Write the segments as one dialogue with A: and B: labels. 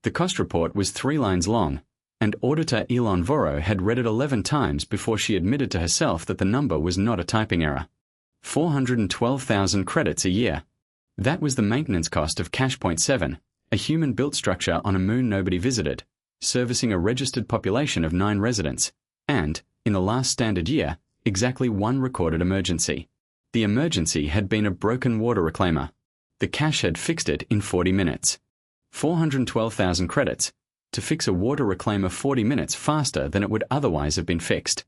A: The cost report was 3 lines long, and auditor Elon Voro had read it 11 times before she admitted to herself that the number was not a typing error. 412,000 credits a year. That was the maintenance cost of Cache Point 7, a human-built structure on a moon nobody visited, servicing a registered population of 9 residents, and, in the last standard year, exactly 1 recorded emergency. The emergency had been a broken water reclaimer. The cache had fixed it in 40 minutes. 412,000 credits, to fix a water reclaimer 40 minutes faster than it would otherwise have been fixed.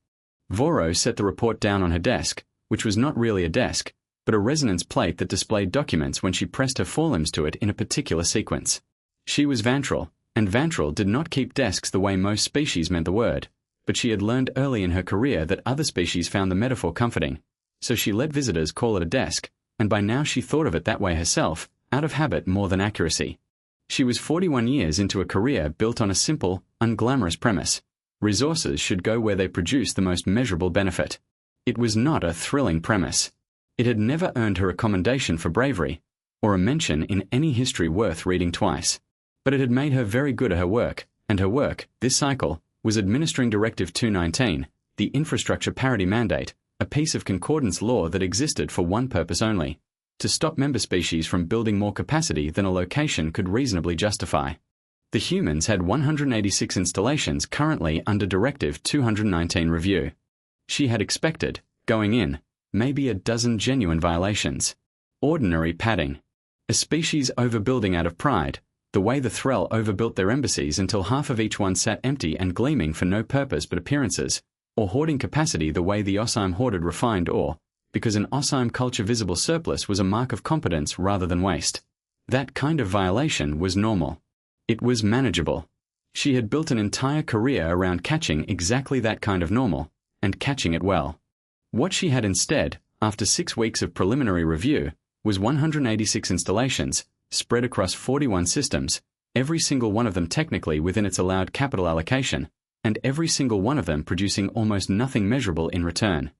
A: Voro set the report down on her desk, which was not really a desk, but a resonance plate that displayed documents when she pressed her forelimbs to it in a particular sequence. She was Vantral, and Vantral did not keep desks the way most species meant the word, but she had learned early in her career that other species found the metaphor comforting, so she let visitors call it a desk, and by now she thought of it that way herself, out of habit more than accuracy. She was 41 years into a career built on a simple, unglamorous premise. Resources should go where they produce the most measurable benefit. It was not a thrilling premise. It had never earned her a commendation for bravery, or a mention in any history worth reading twice. But it had made her very good at her work, and her work, this cycle, was administering Directive 219, the infrastructure parity mandate, a piece of concordance law that existed for one purpose only: to stop member species from building more capacity than a location could reasonably justify. The humans had 186 installations currently under Directive 219 review. She had expected, going in, maybe a dozen genuine violations. Ordinary padding. A species overbuilding out of pride, the way the Threll overbuilt their embassies until half of each one sat empty and gleaming for no purpose but appearances, or hoarding capacity the way the Osime hoarded refined ore, because an Osime culture visible surplus was a mark of competence rather than waste. That kind of violation was normal. It was manageable. She had built an entire career around catching exactly that kind of normal, and catching it well. What she had instead, after 6 weeks of preliminary review, was 186 installations, spread across 41 systems, every single one of them technically within its allowed capital allocation, and every single one of them producing almost nothing measurable in return.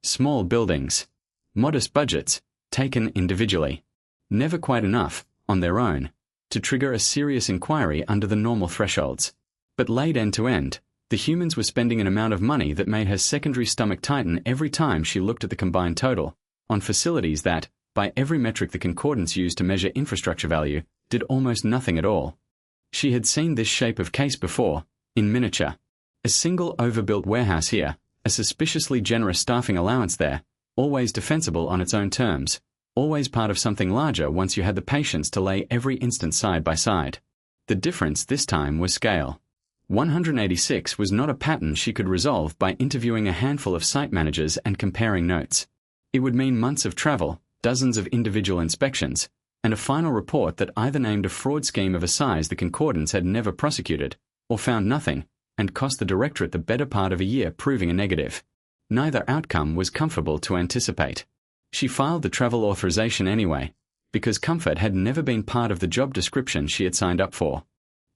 A: Small buildings. Modest budgets, taken individually. Never quite enough, on their own, to trigger a serious inquiry under the normal thresholds. But laid end to end, the humans were spending an amount of money that made her secondary stomach tighten every time she looked at the combined total, on facilities that, by every metric the concordance used to measure infrastructure value, did almost nothing at all. She had seen this shape of case before, in miniature. A single overbuilt warehouse here, a suspiciously generous staffing allowance there, always defensible on its own terms, always part of something larger once you had the patience to lay every instance side by side. The difference this time was scale. 186 was not a pattern she could resolve by interviewing a handful of site managers and comparing notes. It would mean months of travel, dozens of individual inspections, and a final report that either named a fraud scheme of a size the concordance had never prosecuted, or found nothing, and cost the directorate the better part of a year proving a negative. Neither outcome was comfortable to anticipate. She filed the travel authorization anyway, because comfort had never been part of the job description she had signed up for.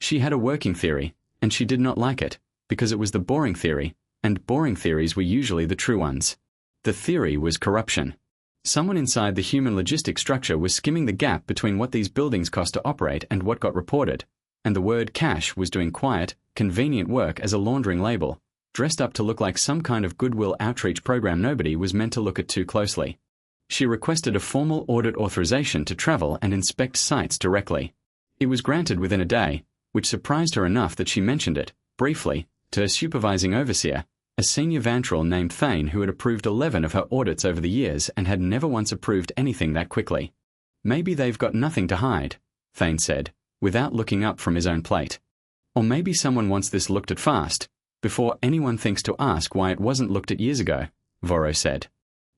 A: She had a working theory, and she did not like it, because it was the boring theory, and boring theories were usually the true ones. The theory was corruption. Someone inside the human logistic structure was skimming the gap between what these buildings cost to operate and what got reported, and the word cash was doing quiet, convenient work as a laundering label, dressed up to look like some kind of goodwill outreach program nobody was meant to look at too closely. She requested a formal audit authorization to travel and inspect sites directly. It was granted within a day, which surprised her enough that she mentioned it, briefly, to her supervising overseer, a senior Vantral named Thane who had approved 11 of her audits over the years and had never once approved anything that quickly. Maybe they've got nothing to hide, Thane said, without looking up from his own plate. Or maybe someone wants this looked at fast, before anyone thinks to ask why it wasn't looked at years ago, Voro said.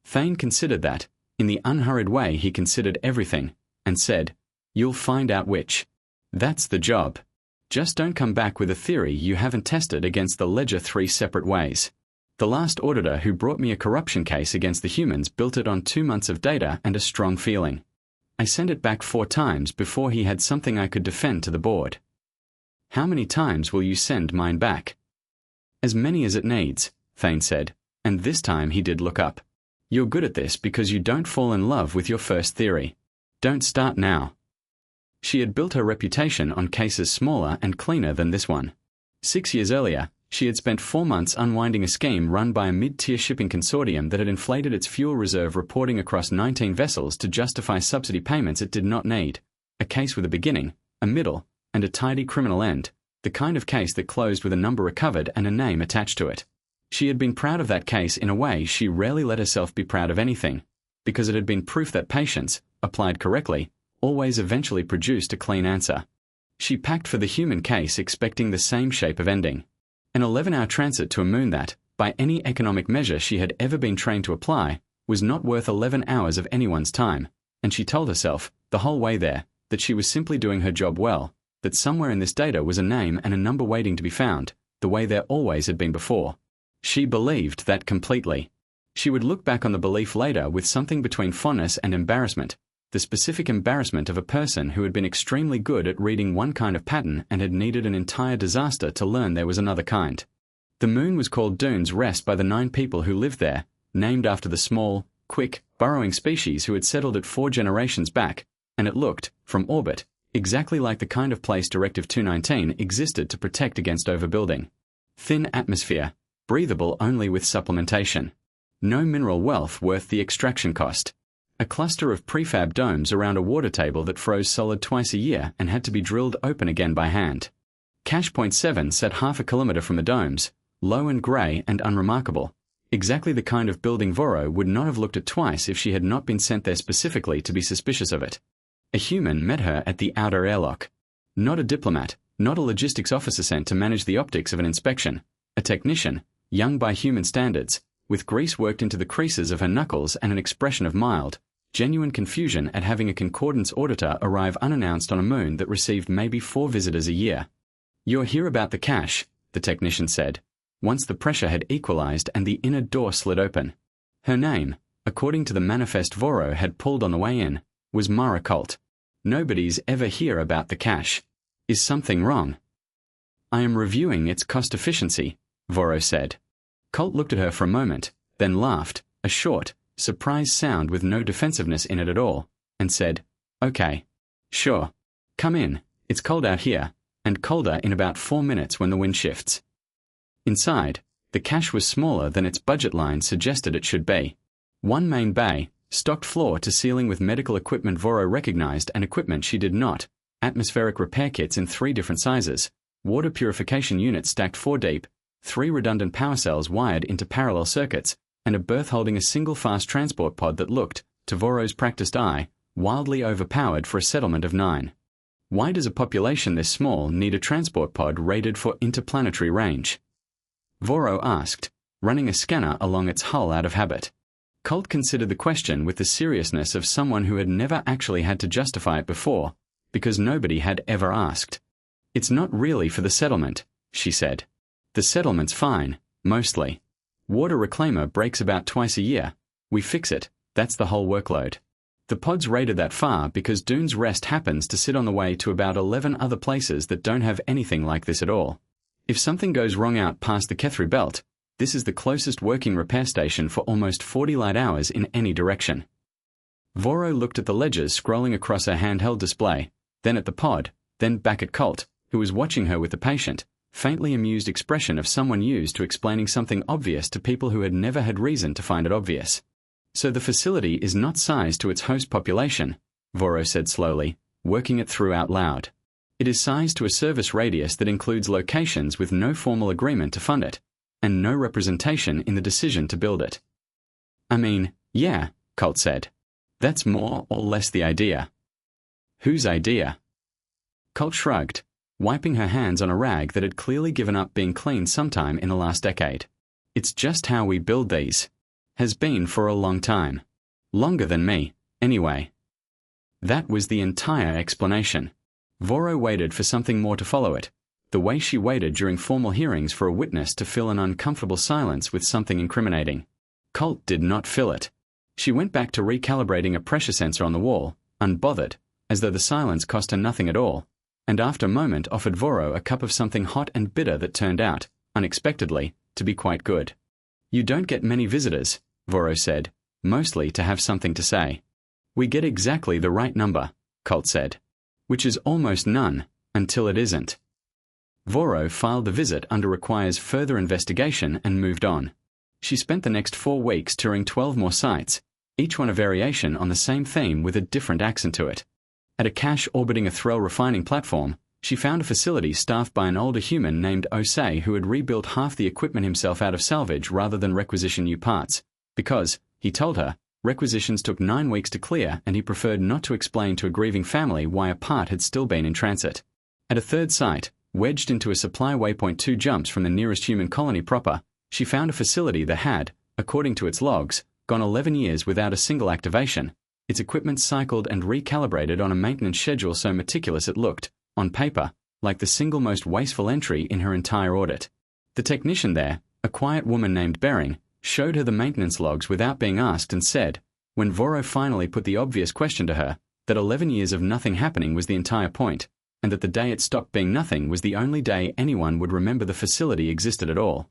A: Thane considered that, in the unhurried way he considered everything, and said, "You'll find out which. That's the job. Just don't come back with a theory you haven't tested against the ledger 3 separate ways. The last auditor who brought me a corruption case against the humans built it on 2 months of data and a strong feeling. I sent it back 4 times before he had something I could defend to the board. How many times will you send mine back?" "As many as it needs," Thane said, and this time he did look up. "You're good at this because you don't fall in love with your first theory. Don't start now." She had built her reputation on cases smaller and cleaner than this one. 6 years earlier, she had spent 4 months unwinding a scheme run by a mid-tier shipping consortium that had inflated its fuel reserve reporting across 19 vessels to justify subsidy payments it did not need. A case with a beginning, a middle, and a tidy criminal end, the kind of case that closed with a number recovered and a name attached to it. She had been proud of that case in a way she rarely let herself be proud of anything, because it had been proof that patience, applied correctly, always eventually produced a clean answer. She packed for the human case expecting the same shape of ending. An 11-hour transit to a moon that, by any economic measure she had ever been trained to apply, was not worth 11 hours of anyone's time, and she told herself, the whole way there, that she was simply doing her job well, that somewhere in this data was a name and a number waiting to be found, the way there always had been before. She believed that completely. She would look back on the belief later with something between fondness and embarrassment, the specific embarrassment of a person who had been extremely good at reading one kind of pattern and had needed an entire disaster to learn there was another kind. The moon was called Dune's Rest by the 9 people who lived there, named after the small, quick, burrowing species who had settled it 4 generations back, and it looked, from orbit, exactly like the kind of place Directive 219 existed to protect against overbuilding. Thin atmosphere, breathable only with supplementation. No mineral wealth worth the extraction cost. A cluster of prefab domes around a water table that froze solid twice a year and had to be drilled open again by hand. Cache Point 7 sat half a kilometer from the domes, low and grey and unremarkable, exactly the kind of building Voro would not have looked at twice if she had not been sent there specifically to be suspicious of it. A human met her at the outer airlock. Not a diplomat, not a logistics officer sent to manage the optics of an inspection. A technician, young by human standards, with grease worked into the creases of her knuckles and an expression of mild, genuine confusion at having a concordance auditor arrive unannounced on a moon that received maybe 4 visitors a year. "You're here about the cash," the technician said, once the pressure had equalized and the inner door slid open. Her name, according to the manifest Voro had pulled on the way in, was Mara Colt. "Nobody's ever here about the cash. Is something wrong?" "I am reviewing its cost efficiency," Voro said. Colt looked at her for a moment, then laughed, a short, surprised sound with no defensiveness in it at all, and said, "Okay. Sure. Come in, it's cold out here, and colder in about 4 minutes when the wind shifts." Inside, the cache was smaller than its budget line suggested it should be. 1 main bay, stocked floor to ceiling with medical equipment Voro recognized and equipment she did not, atmospheric repair kits in 3 different sizes, water purification units stacked 4 deep, 3 redundant power cells wired into parallel circuits, and a berth holding a single fast transport pod that looked, to Voro's practiced eye, wildly overpowered for a settlement of 9. Why does a population this small need a transport pod rated for interplanetary range? Voro asked, running a scanner along its hull out of habit. Colt considered the question with the seriousness of someone who had never actually had to justify it before, because nobody had ever asked. "It's not really for the settlement," she said. "The settlement's fine, mostly. Water reclaimer breaks about twice a year. We fix it, that's the whole workload. The pod's rated that far because Dune's Rest happens to sit on the way to about 11 other places that don't have anything like this at all. If something goes wrong out past the Kethri Belt, this is the closest working repair station for almost 40 light hours in any direction." Voro looked at the ledgers scrolling across her handheld display, then at the pod, then back at Colt, who was watching her with the patient, faintly amused expression of someone used to explaining something obvious to people who had never had reason to find it obvious. "So the facility is not sized to its host population," Voro said slowly, working it through out loud. "It is sized to a service radius that includes locations with no formal agreement to fund it, and no representation in the decision to build it." "I mean, yeah," Colt said. "That's more or less the idea." "Whose idea?" Colt shrugged, wiping her hands on a rag that had clearly given up being cleaned sometime in the last decade. "It's just how we build these. Has been for a long time. Longer than me, anyway." That was the entire explanation. Voro waited for something more to follow it, the way she waited during formal hearings for a witness to fill an uncomfortable silence with something incriminating. Colt did not fill it. She went back to recalibrating a pressure sensor on the wall, unbothered, as though the silence cost her nothing at all, and after a moment offered Voro a cup of something hot and bitter that turned out, unexpectedly, to be quite good. "You don't get many visitors," Voro said, mostly to have something to say. "We get exactly the right number," Colt said. which is almost none, until it isn't. Voro filed the visit under requires further investigation and moved on. She spent the next 4 weeks touring 12 more sites, each one a variation on the same theme with a different accent to it. At a cache orbiting a Threll refining platform, she found a facility staffed by an older human named Osei who had rebuilt half the equipment himself out of salvage rather than requisition new parts, because, he told her, requisitions took 9 weeks to clear and he preferred not to explain to a grieving family why a part had still been in transit. At a third site, wedged into a supply waypoint 2 jumps from the nearest human colony proper, she found a facility that had, according to its logs, gone 11 years without a single activation, its equipment cycled and recalibrated on a maintenance schedule so meticulous it looked, on paper, like the single most wasteful entry in her entire audit. The technician there, a quiet woman named Bering, showed her the maintenance logs without being asked and said, when Voro finally put the obvious question to her, that 11 years of nothing happening was the entire point, and that the day it stopped being nothing was the only day anyone would remember the facility existed at all.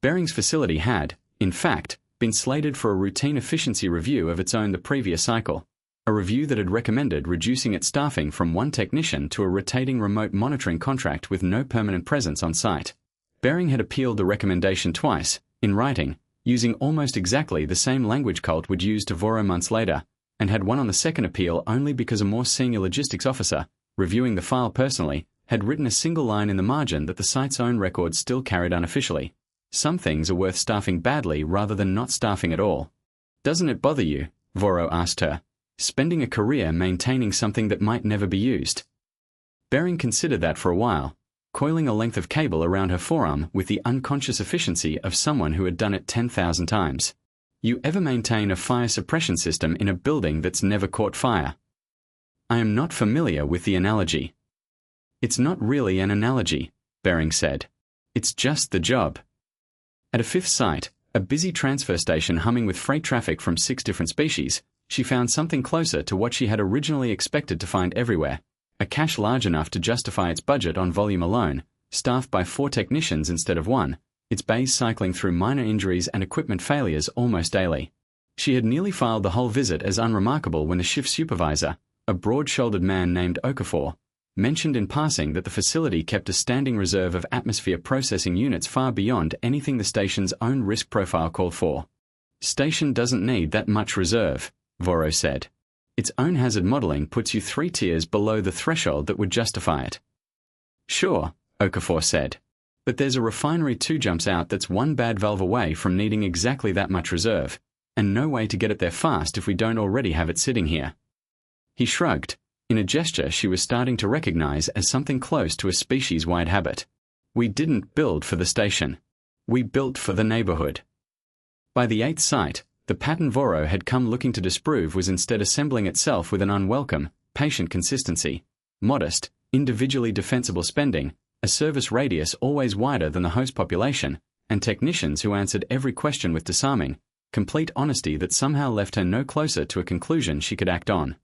A: Bering's facility had, in fact, been slated for a routine efficiency review of its own the previous cycle, a review that had recommended reducing its staffing from 1 technician to a rotating remote monitoring contract with no permanent presence on site. Bering had appealed the recommendation twice, in writing, using almost exactly the same language Colt would use to Voro months later, and had won on the second appeal only because a more senior logistics officer, reviewing the file personally, had written a single line in the margin that the site's own records still carried unofficially. Some things are worth staffing badly rather than not staffing at all. Doesn't it bother you, Voro asked her, spending a career maintaining something that might never be used? Bering considered that for a while, coiling a length of cable around her forearm with the unconscious efficiency of someone who had done it 10,000 times. You ever maintain a fire suppression system in a building that's never caught fire? I am not familiar with the analogy. It's not really an analogy, Bering said. It's just the job. At a 5th site, a busy transfer station humming with freight traffic from 6 different species, she found something closer to what she had originally expected to find everywhere, a cache large enough to justify its budget on volume alone, staffed by 4 technicians instead of 1, its bays cycling through minor injuries and equipment failures almost daily. She had nearly filed the whole visit as unremarkable when the shift supervisor, a broad-shouldered man named Okafor, mentioned in passing that the facility kept a standing reserve of atmosphere processing units far beyond anything the station's own risk profile called for. Station doesn't need that much reserve, Voro said. Its own hazard modeling puts you 3 tiers below the threshold that would justify it. Sure, Okafor said. But there's a refinery 2 jumps out that's 1 bad valve away from needing exactly that much reserve, and no way to get it there fast if we don't already have it sitting here. He shrugged, in a gesture she was starting to recognize as something close to a species-wide habit. We didn't build for the station. We built for the neighborhood. By the 8th site, the pattern Voro had come looking to disprove was instead assembling itself with an unwelcome, patient consistency, modest, individually defensible spending, a service radius always wider than the host population, and technicians who answered every question with disarming, complete honesty that somehow left her no closer to a conclusion she could act on.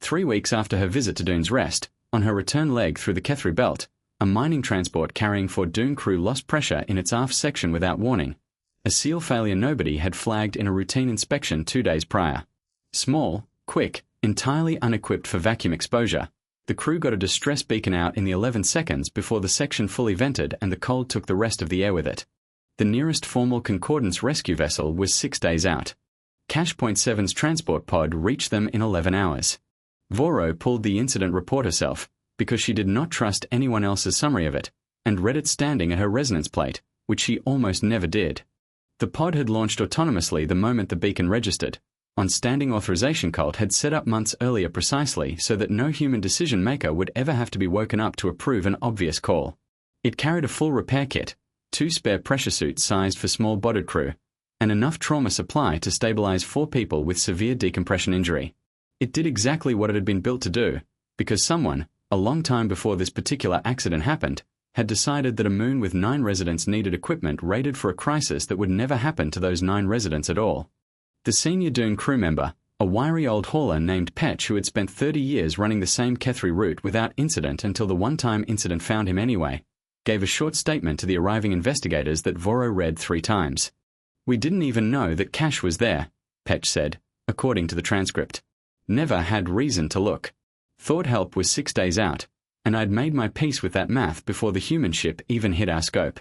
A: 3 weeks after her visit to Dune's Rest, on her return leg through the Kethri Belt, a mining transport carrying 4 Dune crew lost pressure in its aft section without warning. A seal failure nobody had flagged in a routine inspection 2 days prior. Small, quick, entirely unequipped for vacuum exposure, the crew got a distress beacon out in the 11 seconds before the section fully vented and the cold took the rest of the air with it. The nearest formal Concordance rescue vessel was 6 days out. Cache Point 7's transport pod reached them in 11 hours. Voro pulled the incident report herself, because she did not trust anyone else's summary of it, and read it standing at her resonance plate, which she almost never did. The pod had launched autonomously the moment the beacon registered, on standing authorization Colt had set up months earlier precisely so that no human decision-maker would ever have to be woken up to approve an obvious call. It carried a full repair kit, 2 spare pressure suits sized for small-bodied crew, and enough trauma supply to stabilize 4 people with severe decompression injury. It did exactly what it had been built to do, because someone, a long time before this particular accident happened, had decided that a moon with 9 residents needed equipment rated for a crisis that would never happen to those 9 residents at all. The senior Dune crew member, a wiry old hauler named Petch who had spent 30 years running the same Kethri route without incident until the one-time incident found him anyway, gave a short statement to the arriving investigators that Voro read 3 times. We didn't even know that cash was there, Petch said, according to the transcript. Never had reason to look. Thought help was 6 days out, and I'd made my peace with that math before the human ship even hit our scope.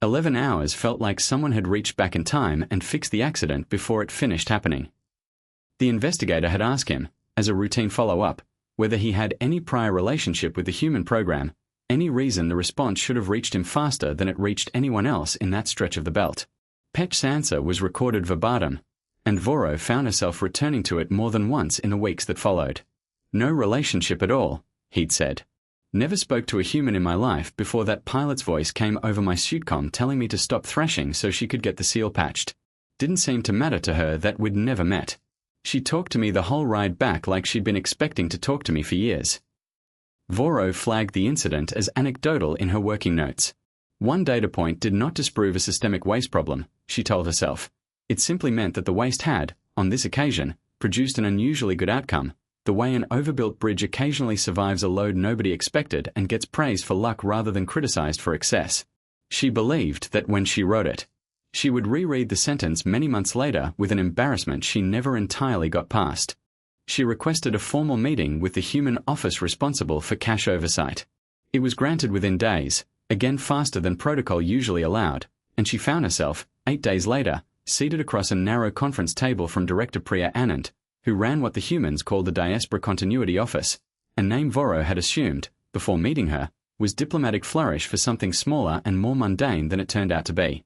A: 11 hours felt like someone had reached back in time and fixed the accident before it finished happening. The investigator had asked him, as a routine follow-up, whether he had any prior relationship with the human program, any reason the response should have reached him faster than it reached anyone else in that stretch of the belt. Petch's answer was recorded verbatim, and Voro found herself returning to it more than once in the weeks that followed. No relationship at all, he'd said. Never spoke to a human in my life before that pilot's voice came over my suitcom telling me to stop thrashing so she could get the seal patched. Didn't seem to matter to her that we'd never met. She talked to me the whole ride back like she'd been expecting to talk to me for years. Voro flagged the incident as anecdotal in her working notes. One data point did not disprove a systemic waste problem, she told herself. It simply meant that the waste had, on this occasion, produced an unusually good outcome, the way an overbuilt bridge occasionally survives a load nobody expected and gets praised for luck rather than criticized for excess. She believed that when she wrote it, she would reread the sentence many months later with an embarrassment she never entirely got past. She requested a formal meeting with the human office responsible for cash oversight. It was granted within days, again faster than protocol usually allowed, and she found herself, 8 days later, seated across a narrow conference table from Director Priya Anand, who ran what the humans called the Diaspora Continuity Office, a name Voro had assumed, before meeting her, was diplomatic flourish for something smaller and more mundane than it turned out to be.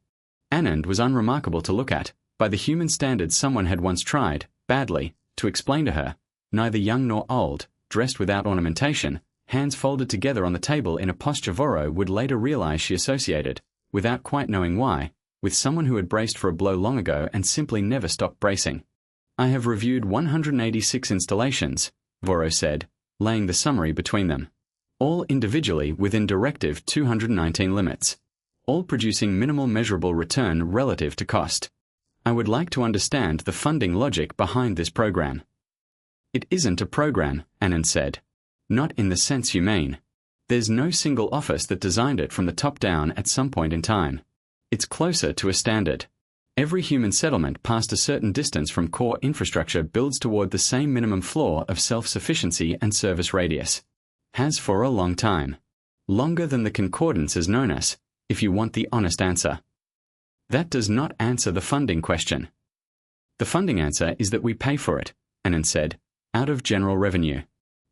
A: Anand was unremarkable to look at, by the human standards someone had once tried, badly, to explain to her, neither young nor old, dressed without ornamentation, hands folded together on the table in a posture Voro would later realize she associated, without quite knowing why, with someone who had braced for a blow long ago and simply never stopped bracing. I have reviewed 186 installations, Voro said, laying the summary between them. All individually within Directive 219 limits. All producing minimal measurable return relative to cost. I would like to understand the funding logic behind this program. It isn't a program, Anand said. Not in the sense you mean. There's no single office that designed it from the top down at some point in time. It's closer to a standard. Every human settlement past a certain distance from core infrastructure builds toward the same minimum floor of self-sufficiency and service radius. Has for a long time. Longer than the concordance has known us, if you want the honest answer. That does not answer the funding question. The funding answer is that we pay for it, Anand said, out of general revenue.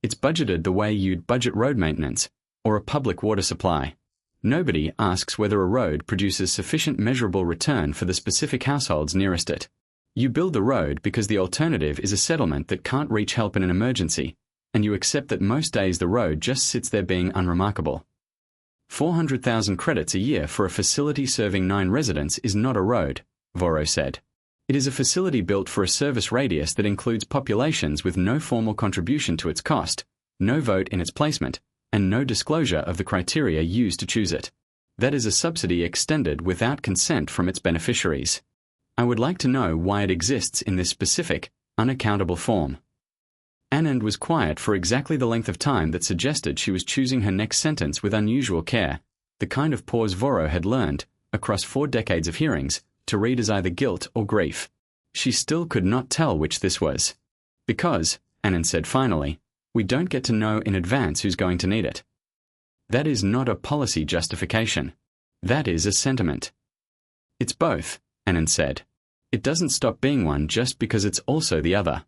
A: It's budgeted the way you'd budget road maintenance, or a public water supply. Nobody asks whether a road produces sufficient measurable return for the specific households nearest it. You build the road because the alternative is a settlement that can't reach help in an emergency, and you accept that most days the road just sits there being unremarkable. 400,000 credits a year for a facility serving 9 residents is not a road, Voro said. It is a facility built for a service radius that includes populations with no formal contribution to its cost, no vote in its placement, and no disclosure of the criteria used to choose it. That is a subsidy extended without consent from its beneficiaries. I would like to know why it exists in this specific, unaccountable form. Anand was quiet for exactly the length of time that suggested she was choosing her next sentence with unusual care, the kind of pause Voro had learned, across 4 decades of hearings, to read as either guilt or grief. She still could not tell which this was. Because, Anand said finally, we don't get to know in advance who's going to need it. That is not a policy justification. That is a sentiment. It's both, Anand said. It doesn't stop being one just because it's also the other.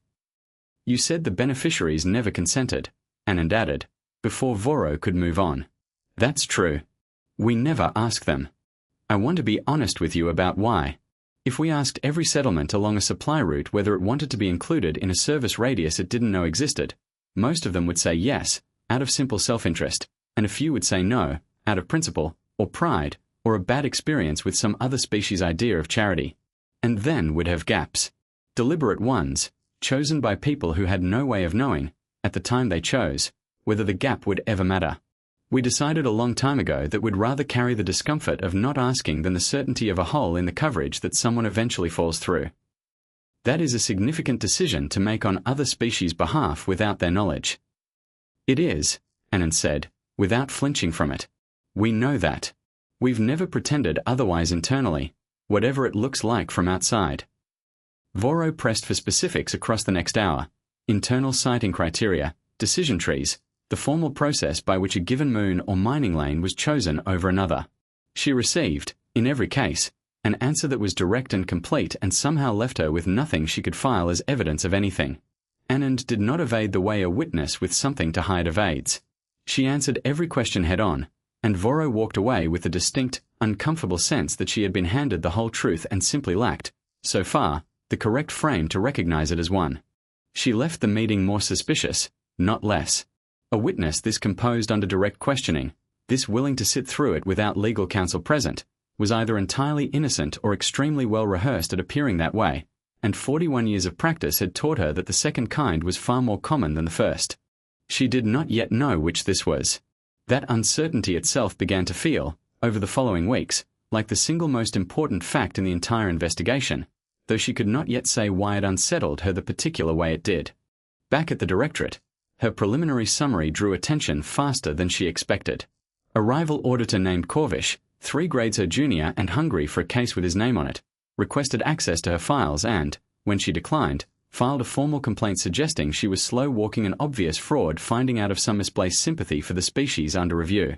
A: You said the beneficiaries never consented, Anand added, before Voro could move on. That's true. We never ask them. I want to be honest with you about why. If we asked every settlement along a supply route whether it wanted to be included in a service radius it didn't know existed, most of them would say yes, out of simple self-interest, and a few would say no, out of principle, or pride, or a bad experience with some other species idea of charity. And then we'd have gaps. Deliberate ones, chosen by people who had no way of knowing, at the time they chose, whether the gap would ever matter. We decided a long time ago that we'd rather carry the discomfort of not asking than the certainty of a hole in the coverage that someone eventually falls through. That is a significant decision to make on other species' behalf without their knowledge. It is, Anand said, without flinching from it. We know that. We've never pretended otherwise internally, whatever it looks like from outside. Voro pressed for specifics across the next hour, internal siting criteria, decision trees, the formal process by which a given moon or mining lane was chosen over another. She received, in every case, an answer that was direct and complete and somehow left her with nothing she could file as evidence of anything. Anand did not evade the way a witness with something to hide evades. She answered every question head-on, and Voro walked away with the distinct, uncomfortable sense that she had been handed the whole truth and simply lacked, so far, the correct frame to recognize it as one. She left the meeting more suspicious, not less. A witness this composed under direct questioning, this willing to sit through it without legal counsel present, was either entirely innocent or extremely well rehearsed at appearing that way, and 41 years of practice had taught her that the second kind was far more common than the first. She did not yet know which this was. That uncertainty itself began to feel, over the following weeks, like the single most important fact in the entire investigation, though she could not yet say why it unsettled her the particular way it did. Back at the directorate, her preliminary summary drew attention faster than she expected. A rival auditor named Corvish, 3 grades her junior and hungry for a case with his name on it, requested access to her files and, when she declined, filed a formal complaint suggesting she was slow-walking an obvious fraud finding out of some misplaced sympathy for the species under review.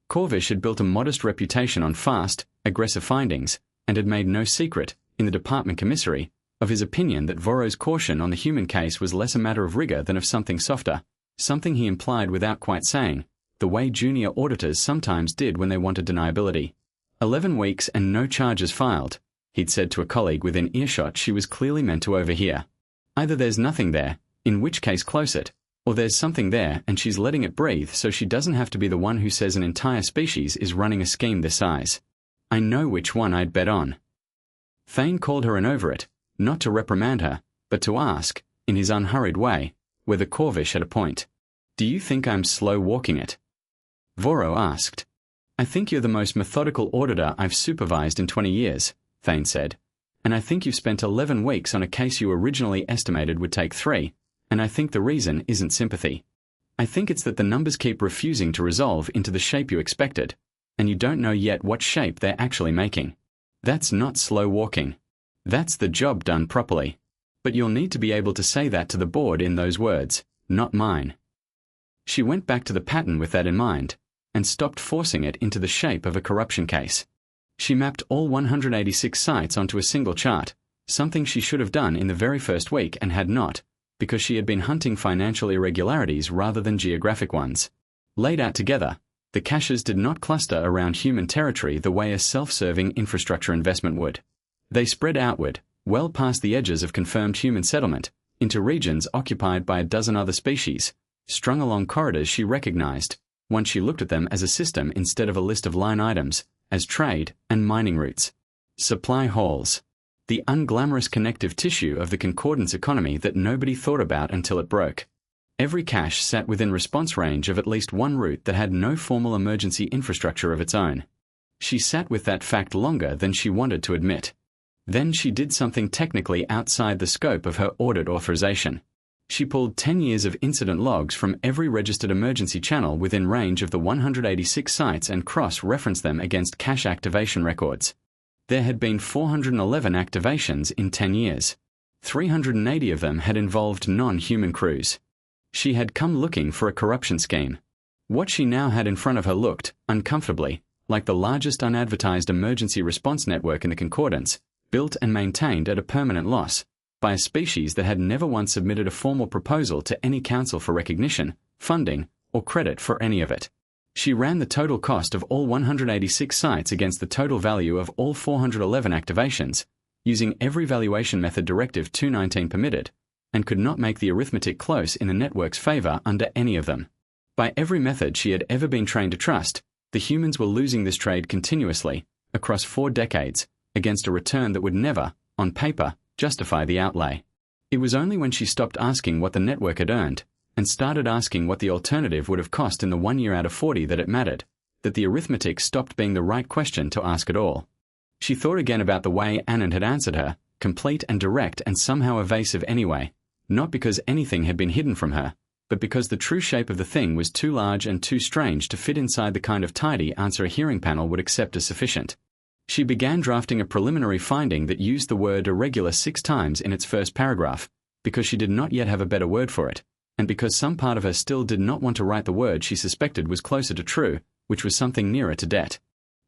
A: Corvish had built a modest reputation on fast, aggressive findings, and had made no secret, in the department commissary, of his opinion that Voro's caution on the human case was less a matter of rigor than of something softer, something he implied without quite saying, the way junior auditors sometimes did when they wanted deniability. 11 weeks and no charges filed, he'd said to a colleague within earshot she was clearly meant to overhear. Either there's nothing there, in which case close it, or there's something there and she's letting it breathe so she doesn't have to be the one who says an entire species is running a scheme this size. I know which one I'd bet on. Thane called her an overit, not to reprimand her, but to ask, in his unhurried way, whether Corvish had a point. Do you think I'm slow-walking it? Voro asked. I think you're the most methodical auditor I've supervised in 20 years, Thane said, and I think you've spent 11 weeks on a case you originally estimated would take 3, and I think the reason isn't sympathy. I think it's that the numbers keep refusing to resolve into the shape you expected, and you don't know yet what shape they're actually making. That's not slow walking. That's the job done properly. But you'll need to be able to say that to the board in those words, not mine. She went back to the pattern with that in mind, and stopped forcing it into the shape of a corruption case. She mapped all 186 sites onto a single chart, something she should have done in the very first week and had not, because she had been hunting financial irregularities rather than geographic ones. Laid out together, the caches did not cluster around human territory the way a self-serving infrastructure investment would. They spread outward, well past the edges of confirmed human settlement, into regions occupied by a dozen other species, strung along corridors she recognized, once she looked at them as a system instead of a list of line items, as trade and mining routes. Supply halls. The unglamorous connective tissue of the concordance economy that nobody thought about until it broke. Every cache sat within response range of at least one route that had no formal emergency infrastructure of its own. She sat with that fact longer than she wanted to admit. Then she did something technically outside the scope of her audit authorization. She pulled 10 years of incident logs from every registered emergency channel within range of the 186 sites and cross-referenced them against cache activation records. There had been 411 activations in 10 years. 380 of them had involved non-human crews. She had come looking for a corruption scheme. What she now had in front of her looked, uncomfortably, like the largest unadvertised emergency response network in the concordance, built and maintained at a permanent loss, by a species that had never once submitted a formal proposal to any council for recognition, funding, or credit for any of it. She ran the total cost of all 186 sites against the total value of all 411 activations, using every valuation method Directive 219 permitted, and could not make the arithmetic close in the network's favor under any of them. By every method she had ever been trained to trust, the humans were losing this trade continuously, across 4 decades, against a return that would never, on paper, justify the outlay. It was only when she stopped asking what the network had earned, and started asking what the alternative would have cost in the 1 year out of 40 that it mattered, that the arithmetic stopped being the right question to ask at all. She thought again about the way Anand had answered her, complete and direct and somehow evasive anyway, not because anything had been hidden from her, but because the true shape of the thing was too large and too strange to fit inside the kind of tidy answer a hearing panel would accept as sufficient. She began drafting a preliminary finding that used the word irregular 6 times in its first paragraph, because she did not yet have a better word for it, and because some part of her still did not want to write the word she suspected was closer to true, which was something nearer to debt.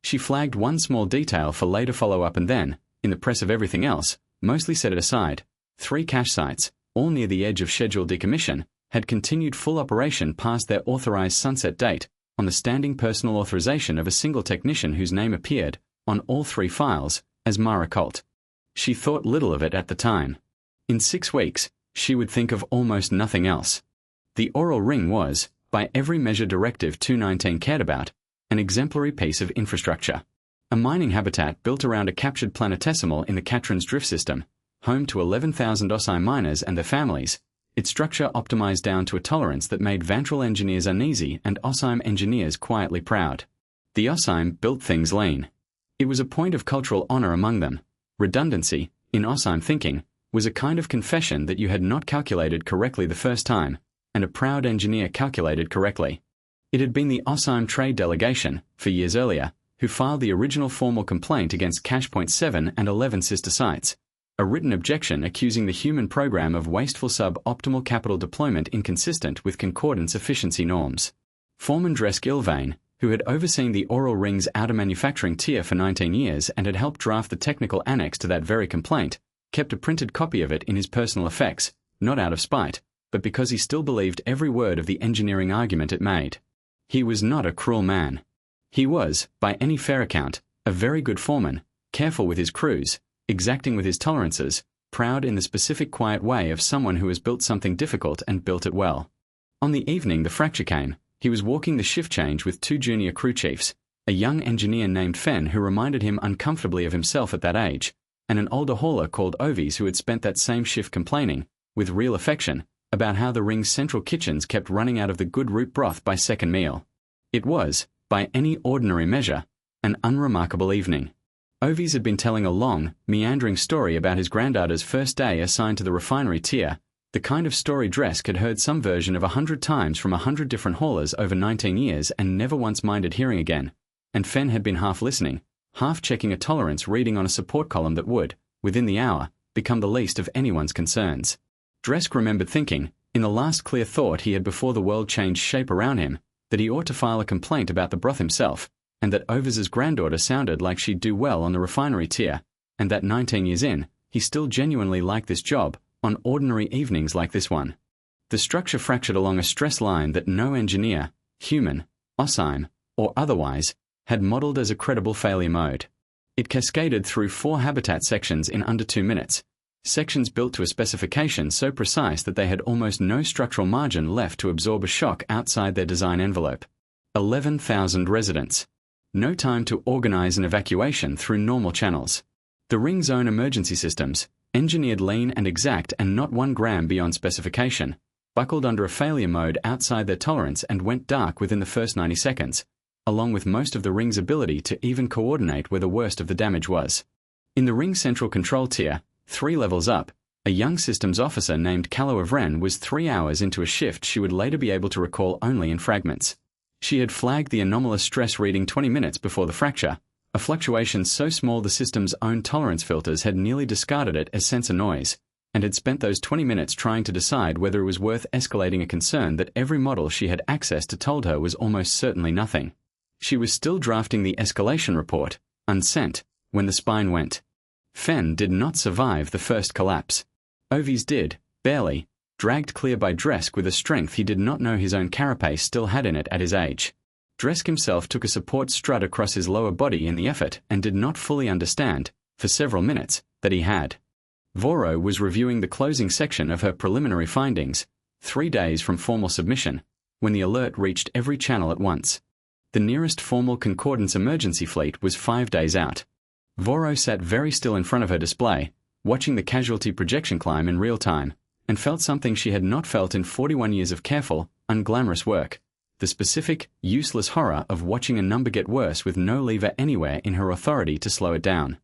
A: She flagged one small detail for later follow-up and then, in the press of everything else, mostly set it aside. 3 cache sites, all near the edge of scheduled decommission, had continued full operation past their authorized sunset date, on the standing personal authorization of a single technician whose name appeared, on all 3 files, as Mara Colt. She thought little of it at the time. In 6 weeks, she would think of almost nothing else. The oral ring was, by every measure Directive 219 cared about, an exemplary piece of infrastructure. A mining habitat built around a captured planetesimal in the Catrins drift system, home to 11,000 OSI miners and their families, its structure optimized down to a tolerance that made Vantral engineers uneasy and OSIM engineers quietly proud. The OSIM built things lean. It was a point of cultural honor among them. Redundancy, in OSIM thinking, was a kind of confession that you had not calculated correctly the first time, and a proud engineer calculated correctly. It had been the OSIM trade delegation, for years earlier, who filed the original formal complaint against Cache Point 7 and 11 sister sites, a written objection accusing the human program of wasteful sub-optimal capital deployment inconsistent with concordance efficiency norms. Foreman Dresk Ilvain, who had overseen the oral ring's outer manufacturing tier for 19 years and had helped draft the technical annex to that very complaint, kept a printed copy of it in his personal effects, not out of spite, but because he still believed every word of the engineering argument it made. He was not a cruel man. He was, by any fair account, a very good foreman, careful with his crews, exacting with his tolerances, proud in the specific quiet way of someone who has built something difficult and built it well. On the evening the fracture came, he was walking the shift change with 2 junior crew chiefs, a young engineer named Fenn who reminded him uncomfortably of himself at that age, and an older hauler called Ovies who had spent that same shift complaining, with real affection, about how the ring's central kitchens kept running out of the good root broth by second meal. It was, by any ordinary measure, an unremarkable evening. Ovies had been telling a long, meandering story about his granddaughter's first day assigned to the refinery tier, the kind of story Dresk had heard some version of 100 times from 100 different haulers over 19 years and never once minded hearing again, and Fenn had been half listening, half checking a tolerance reading on a support column that would, within the hour, become the least of anyone's concerns. Dresk remembered thinking, in the last clear thought he had before the world changed shape around him, that he ought to file a complaint about the broth himself, and that Ovies's granddaughter sounded like she'd do well on the refinery tier, and that 19 years in, he still genuinely liked this job, on ordinary evenings like this one. The structure fractured along a stress line that no engineer, human, OSIM, or otherwise, had modeled as a credible failure mode. It cascaded through 4 habitat sections in under 2 minutes, sections built to a specification so precise that they had almost no structural margin left to absorb a shock outside their design envelope. 11,000 residents. No time to organize an evacuation through normal channels. The ring's own emergency systems, engineered lean and exact and not 1 gram beyond specification, buckled under a failure mode outside their tolerance and went dark within the first 90 seconds, along with most of the ring's ability to even coordinate where the worst of the damage was. In the ring's central control tier, 3 levels up, a young systems officer named Calo Evren was 3 hours into a shift she would later be able to recall only in fragments. She had flagged the anomalous stress reading 20 minutes before the fracture, a fluctuation so small the system's own tolerance filters had nearly discarded it as sensor noise, and had spent those 20 minutes trying to decide whether it was worth escalating a concern that every model she had access to told her was almost certainly nothing. She was still drafting the escalation report, unsent, when the spine went. Fenn did not survive the first collapse. Ovies did, barely, dragged clear by Dresk with a strength he did not know his own carapace still had in it at his age. Dresk himself took a support strut across his lower body in the effort and did not fully understand, for several minutes, that he had. Voro was reviewing the closing section of her preliminary findings, 3 days from formal submission, when the alert reached every channel at once. The nearest formal concordance emergency fleet was 5 days out. Voro sat very still in front of her display, watching the casualty projection climb in real time, and felt something she had not felt in 41 years of careful, unglamorous work, the specific, useless horror of watching a number get worse with no lever anywhere in her authority to slow it down.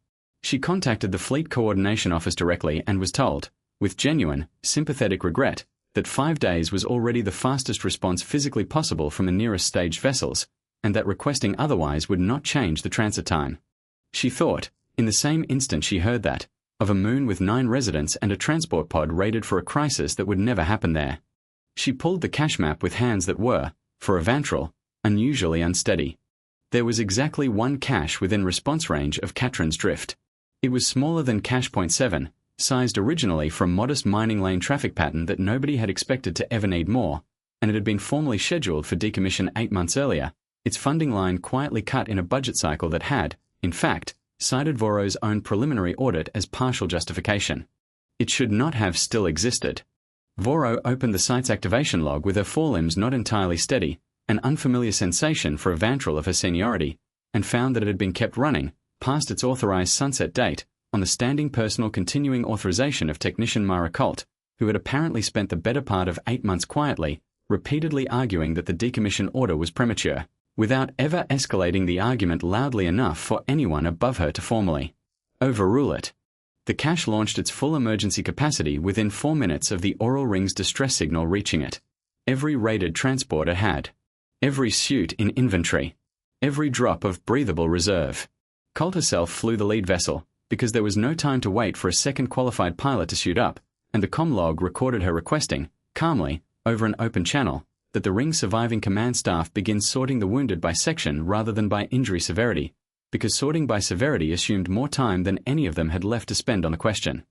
A: She contacted the Fleet Coordination Office directly and was told, with genuine, sympathetic regret, that 5 days was already the fastest response physically possible from the nearest staged vessels, and that requesting otherwise would not change the transit time. She thought, in the same instant she heard that, of a moon with 9 residents and a transport pod rated for a crisis that would never happen there. She pulled the cache map with hands that were, for a Vantral, unusually unsteady. There was exactly one cache within response range of Katrin's drift. It was smaller than Cache Point 7, sized originally for a modest mining lane traffic pattern that nobody had expected to ever need more, and it had been formally scheduled for decommission 8 months earlier, its funding line quietly cut in a budget cycle that had, in fact, cited Voro's own preliminary audit as partial justification. It should not have still existed. Voro opened the site's activation log with her forelimbs not entirely steady, an unfamiliar sensation for a Vantral of her seniority, and found that it had been kept running, past its authorized sunset date, on the standing personal continuing authorization of technician Mara Colt, who had apparently spent the better part of 8 months quietly, repeatedly arguing that the decommission order was premature, without ever escalating the argument loudly enough for anyone above her to formally overrule it. The cache launched its full emergency capacity within 4 minutes of the Oral Ring's distress signal reaching it. Every rated transporter had. Every suit in inventory. Every drop of breathable reserve. Colt herself flew the lead vessel, because there was no time to wait for a second qualified pilot to suit up, and the comm log recorded her requesting, calmly, over an open channel, that the Ring's surviving command staff begin sorting the wounded by section rather than by injury severity, because sorting by severity assumed more time than any of them had left to spend on the question.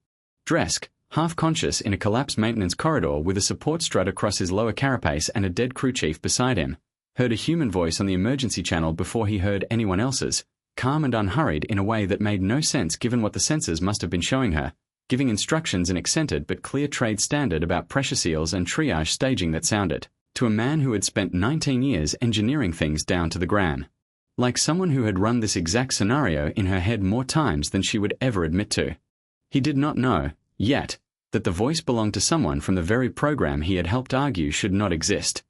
A: Dresk, half-conscious in a collapsed maintenance corridor with a support strut across his lower carapace and a dead crew chief beside him, heard a human voice on the emergency channel before he heard anyone else's, calm and unhurried in a way that made no sense given what the sensors must have been showing her, giving instructions in accented but clear trade standard about pressure seals and triage staging that sounded, to a man who had spent 19 years engineering things down to the gram. Like someone who had run this exact scenario in her head more times than she would ever admit to. He did not know, yet, that the voice belonged to someone from the very program he had helped argue should not exist.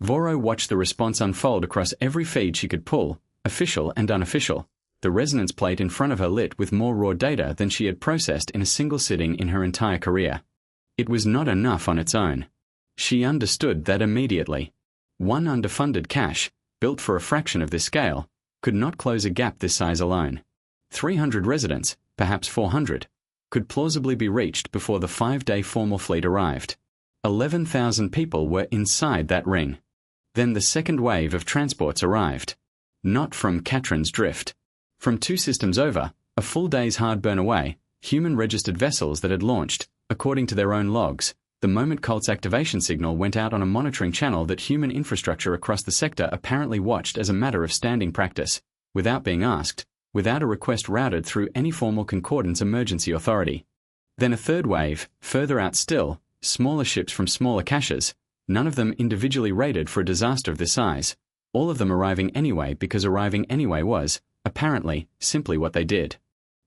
A: Voro watched the response unfold across every feed she could pull, official and unofficial, the resonance plate in front of her lit with more raw data than she had processed in a single sitting in her entire career. It was not enough on its own. She understood that immediately. One underfunded cache, built for a fraction of this scale, could not close a gap this size alone. 300 residents, perhaps 400, could plausibly be reached before the 5-day formal fleet arrived. 11,000 people were inside that ring. Then the second wave of transports arrived. Not from Katrin's drift. From 2 systems over, a full day's hard burn away, human-registered vessels that had launched, according to their own logs, the moment Colt's activation signal went out on a monitoring channel that human infrastructure across the sector apparently watched as a matter of standing practice, without being asked, without a request routed through any formal concordance emergency authority. Then a third wave, further out still, smaller ships from smaller caches, none of them individually rated for a disaster of this size, all of them arriving anyway because arriving anyway was, apparently, simply what they did.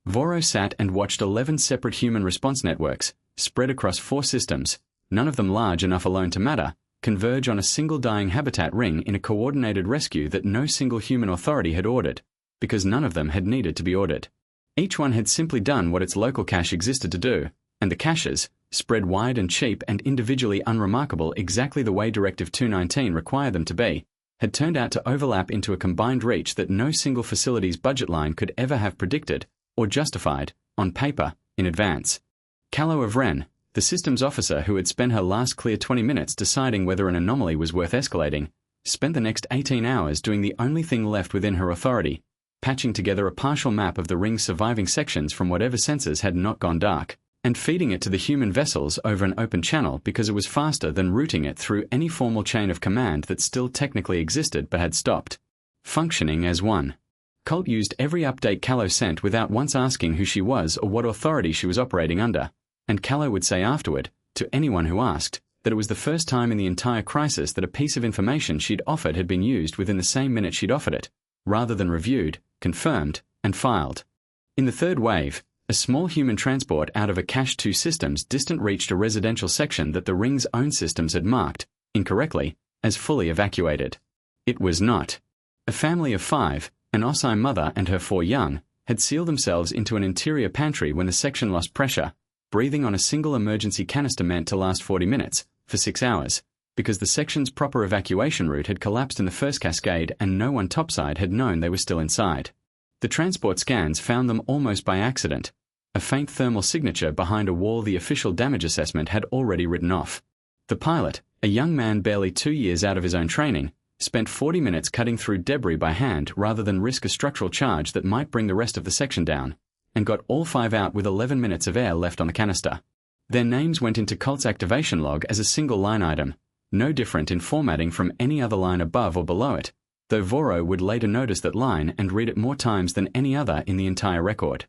A: Voro sat and watched 11 separate human response networks, spread across 4 systems, none of them large enough alone to matter, converge on a single dying habitat ring in a coordinated rescue that no single human authority had ordered, because none of them had needed to be ordered. Each one had simply done what its local cache existed to do, and the caches, spread wide and cheap and individually unremarkable exactly the way Directive 219 required them to be, had turned out to overlap into a combined reach that no single facility's budget line could ever have predicted, or justified, on paper, in advance. Callow of Wren, the systems officer who had spent her last clear 20 minutes deciding whether an anomaly was worth escalating, spent the next 18 hours doing the only thing left within her authority, patching together a partial map of the ring's surviving sections from whatever sensors had not gone dark, and feeding it to the human vessels over an open channel because it was faster than routing it through any formal chain of command that still technically existed but had stopped functioning as one. Colt used every update Callow sent without once asking who she was or what authority she was operating under, and Callow would say afterward, to anyone who asked, that it was the first time in the entire crisis that a piece of information she'd offered had been used within the same minute she'd offered it, rather than reviewed, confirmed, and filed. In the third wave, a small human transport out of a Cache 2 systems distant reached a residential section that the Ring's own systems had marked, incorrectly, as fully evacuated. It was not. A family of 5, an Osai mother and her 4 young, had sealed themselves into an interior pantry when the section lost pressure, breathing on a single emergency canister meant to last 40 minutes, for 6 hours, because the section's proper evacuation route had collapsed in the first cascade and no one topside had known they were still inside. The transport scans found them almost by accident, a faint thermal signature behind a wall the official damage assessment had already written off. The pilot, A young man barely 2 years out of his own training spent 40 minutes cutting through debris by hand rather than risk a structural charge that might bring the rest of the section down, and got all 5 out with 11 minutes of air left on the canister. Their names went into Colt's activation log as a single line item, no different in formatting from any other line above or below it, though Voro would later notice that line and read it more times than any other in the entire record.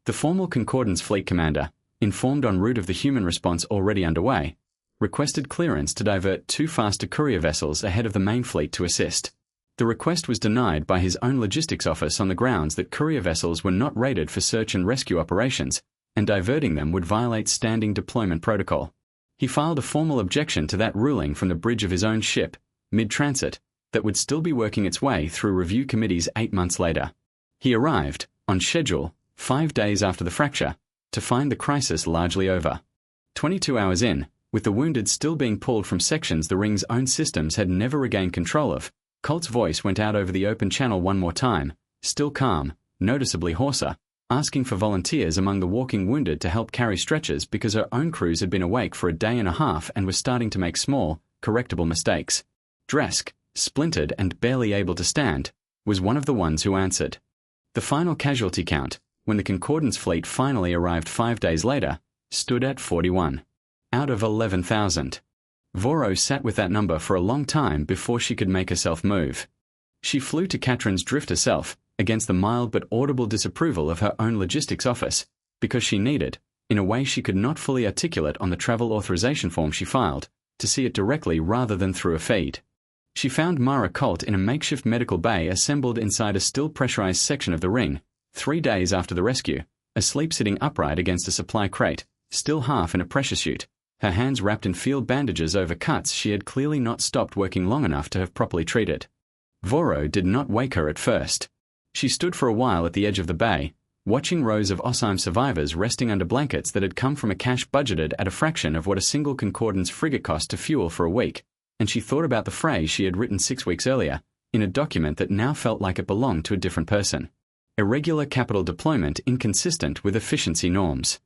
A: The formal Concordance fleet commander, informed en route of the human response already underway, requested clearance to divert 2 faster courier vessels ahead of the main fleet to assist. The request was denied by his own logistics office on the grounds that courier vessels were not rated for search and rescue operations, and diverting them would violate standing deployment protocol. He filed a formal objection to that ruling from the bridge of his own ship, mid-transit, that would still be working its way through review committees 8 months later. He arrived, on schedule, 5 days after the fracture, to find the crisis largely over. 22 hours in, with the wounded still being pulled from sections the ring's own systems had never regained control of, Colt's voice went out over the open channel one more time, still calm, noticeably hoarser, asking for volunteers among the walking wounded to help carry stretchers because her own crews had been awake for a day and a half and were starting to make small, correctable mistakes. Dresk, splintered and barely able to stand, was one of the ones who answered. The final casualty count, when the Concordance fleet finally arrived 5 days later, stood at 41. Out of 11,000. Voro sat with that number for a long time before she could make herself move. She flew to Katrin's drift herself, against the mild but audible disapproval of her own logistics office, because she needed, in a way she could not fully articulate on the travel authorization form she filed, to see it directly rather than through a feed. She found Mara Colt in a makeshift medical bay assembled inside a still pressurized section of the ring, 3 days after the rescue, asleep sitting upright against a supply crate, still half in a pressure suit, her hands wrapped in field bandages over cuts she had clearly not stopped working long enough to have properly treated. Voro did not wake her at first. She stood for a while at the edge of the bay, watching rows of Osime survivors resting under blankets that had come from a cache budgeted at a fraction of what a single Concordance frigate cost to fuel for a week, and she thought about the phrase she had written 6 weeks earlier, in a document that now felt like it belonged to a different person. Irregular capital deployment inconsistent with efficiency norms.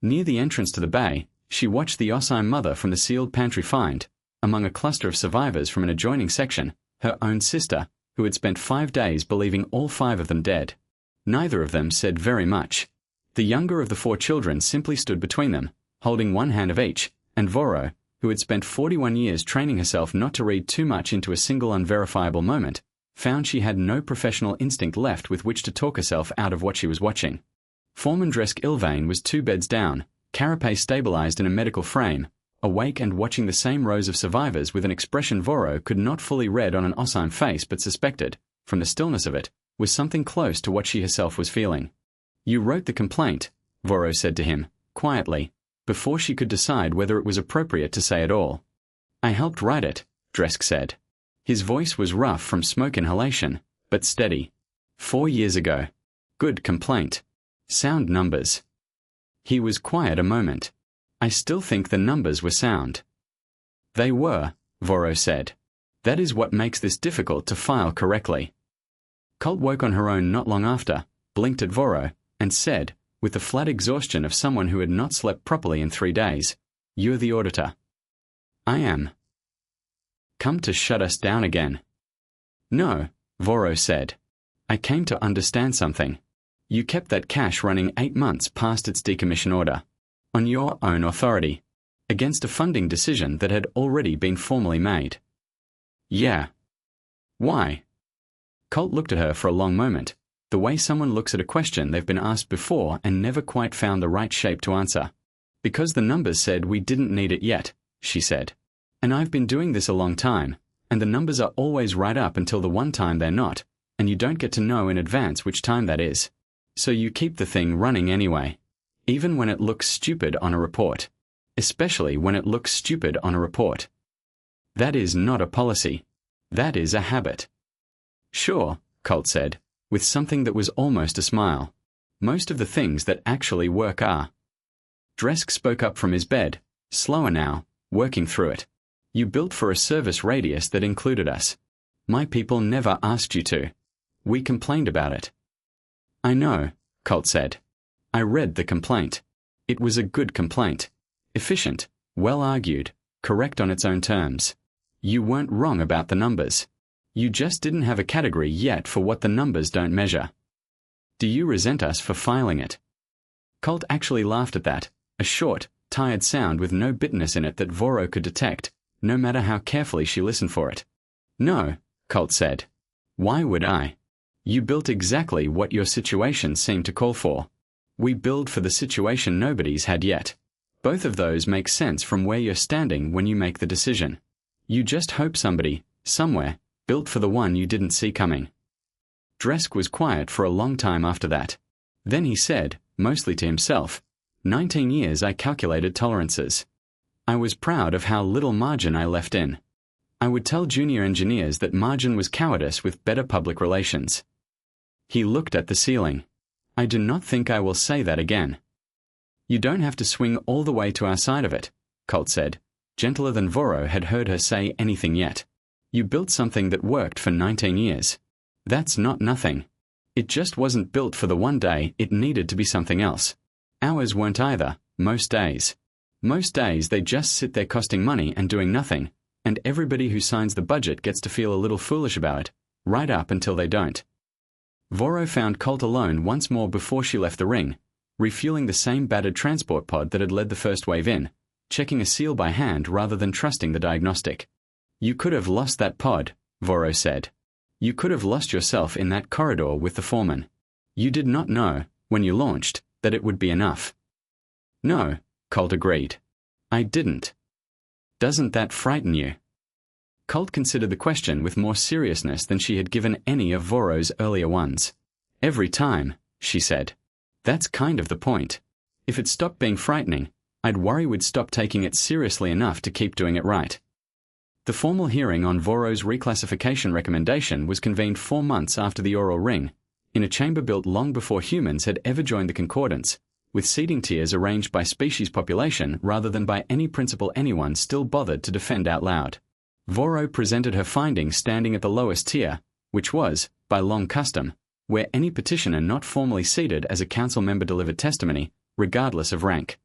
A: Near the entrance to the bay, she watched the Osime mother from the sealed pantry find, among a cluster of survivors from an adjoining section, her own sister, who had spent 5 days believing all 5 of them dead. Neither of them said very much. The younger of the 4 children simply stood between them, holding one hand of each, and Voro, who had spent 41 years training herself not to read too much into a single unverifiable moment, found she had no professional instinct left with which to talk herself out of what she was watching. Foreman Dresk Ilvain was 2 beds down, carapace stabilized in a medical frame, awake and watching the same rows of survivors with an expression Voro could not fully read on an Osime face but suspected, from the stillness of it, was something close to what she herself was feeling. "You wrote the complaint," Voro said to him, quietly, before she could decide whether it was appropriate to say it all. "I helped write it," Dresk said. His voice was rough from smoke inhalation, but steady. 4 years ago. Good complaint. Sound numbers." He was quiet a moment. "I still think the numbers were sound." "They were," Voro said. "That is what makes this difficult to file correctly." Colt woke on her own not long after, blinked at Voro, and said, with the flat exhaustion of someone who had not slept properly in 3 days, "You're the auditor." "I am." "Come to shut us down again." "No," Voro said. "I came to understand something. You kept that cache running 8 months past its decommission order, on your own authority, against a funding decision that had already been formally made." "Yeah." "Why?" Colt looked at her for a long moment, the way someone looks at a question they've been asked before and never quite found the right shape to answer. "Because the numbers said we didn't need it yet," she said. "And I've been doing this a long time, and the numbers are always right up until the one time they're not, and you don't get to know in advance which time that is. So you keep the thing running anyway, even when it looks stupid on a report. Especially when it looks stupid on a report. That is not a policy. That is a habit." "Sure," Colt said, with something that was almost a smile. "Most of the things that actually work are." Dresk spoke up from his bed, slower now, working through it. "You built for a service radius that included us. My people never asked you to. We complained about it." "I know," Colt said. "I read the complaint. It was a good complaint. Efficient, well argued, correct on its own terms. You weren't wrong about the numbers. You just didn't have a category yet for what the numbers don't measure. Do you resent us for filing it? Colt actually laughed at that, a short, tired sound with no bitterness in it that Voro could detect, no matter how carefully she listened for it. No, Colt said. Why would I? You built exactly what your situation seemed to call for. We build for the situation nobody's had yet. Both of those make sense from where you're standing when you make the decision. You just hope somebody, somewhere, built for the one you didn't see coming. Dresk was quiet for a long time after that. Then he said, mostly to himself, 19 years I calculated tolerances. I was proud of how little margin I left in. I would tell junior engineers that margin was cowardice with better public relations. He looked at the ceiling. I do not think I will say that again. You don't have to swing all the way to our side of it, Colt said, gentler than Voro had heard her say anything yet. You built something that worked for 19 years. That's not nothing. It just wasn't built for the one day it needed to be something else. Ours weren't either, most days. Most days they just sit there costing money and doing nothing, and everybody who signs the budget gets to feel a little foolish about it, right up until they don't. Voro found Colt alone once more before she left the ring, refueling the same battered transport pod that had led the first wave in, checking a seal by hand rather than trusting the diagnostic. You could have lost that pod, Voro said. You could have lost yourself in that corridor with the foreman. You did not know, when you launched, that it would be enough. No, Colt agreed. I didn't. Doesn't that frighten you? Colt considered the question with more seriousness than she had given any of Voro's earlier ones. Every time, she said. That's kind of the point. If it stopped being frightening, I'd worry we'd stop taking it seriously enough to keep doing it right. The formal hearing on Voro's reclassification recommendation was convened 4 months after the oral ring, in a chamber built long before humans had ever joined the concordance, with seating tiers arranged by species population rather than by any principle anyone still bothered to defend out loud. Voro presented her findings standing at the lowest tier, which was, by long custom, where any petitioner not formally seated as a council member delivered testimony, regardless of rank.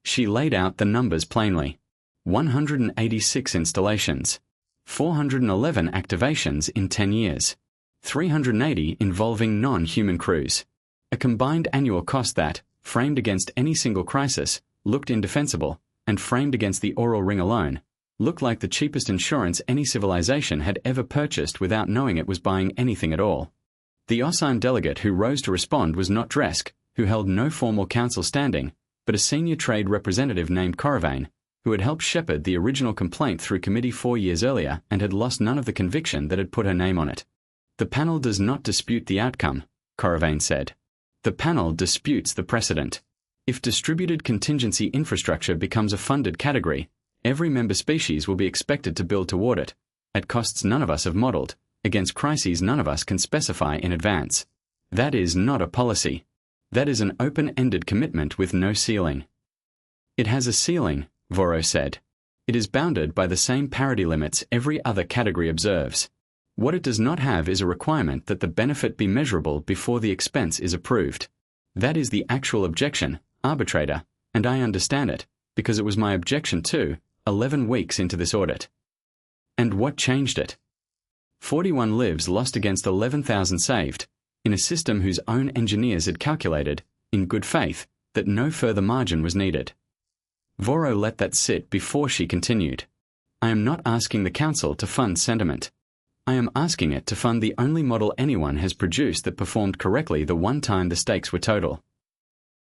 A: She laid out the numbers plainly. 186 installations, 411 activations in 10 years, 380 involving non-human crews. A combined annual cost that, framed against any single crisis, looked indefensible, and framed against the oral ring alone, looked like the cheapest insurance any civilization had ever purchased without knowing it was buying anything at all. The OSIM delegate who rose to respond was not Dresk, who held no formal council standing, but a senior trade representative named Corrivain, who had helped shepherd the original complaint through committee 4 years earlier and had lost none of the conviction that had put her name on it. The panel does not dispute the outcome, Corrivain said. The panel disputes the precedent. If distributed contingency infrastructure becomes a funded category, every member species will be expected to build toward it, at costs none of us have modeled, against crises none of us can specify in advance. That is not a policy. That is an open-ended commitment with no ceiling. It has a ceiling, Voro said. It is bounded by the same parity limits every other category observes. What it does not have is a requirement that the benefit be measurable before the expense is approved. That is the actual objection, arbitrator, and I understand it, because it was my objection too, 11 weeks into this audit. And what changed it? 41 lives lost against 11,000 saved, in a system whose own engineers had calculated, in good faith, that no further margin was needed. Voro let that sit before she continued. I am not asking the council to fund sentiment. I am asking it to fund the only model anyone has produced that performed correctly the one time the stakes were total.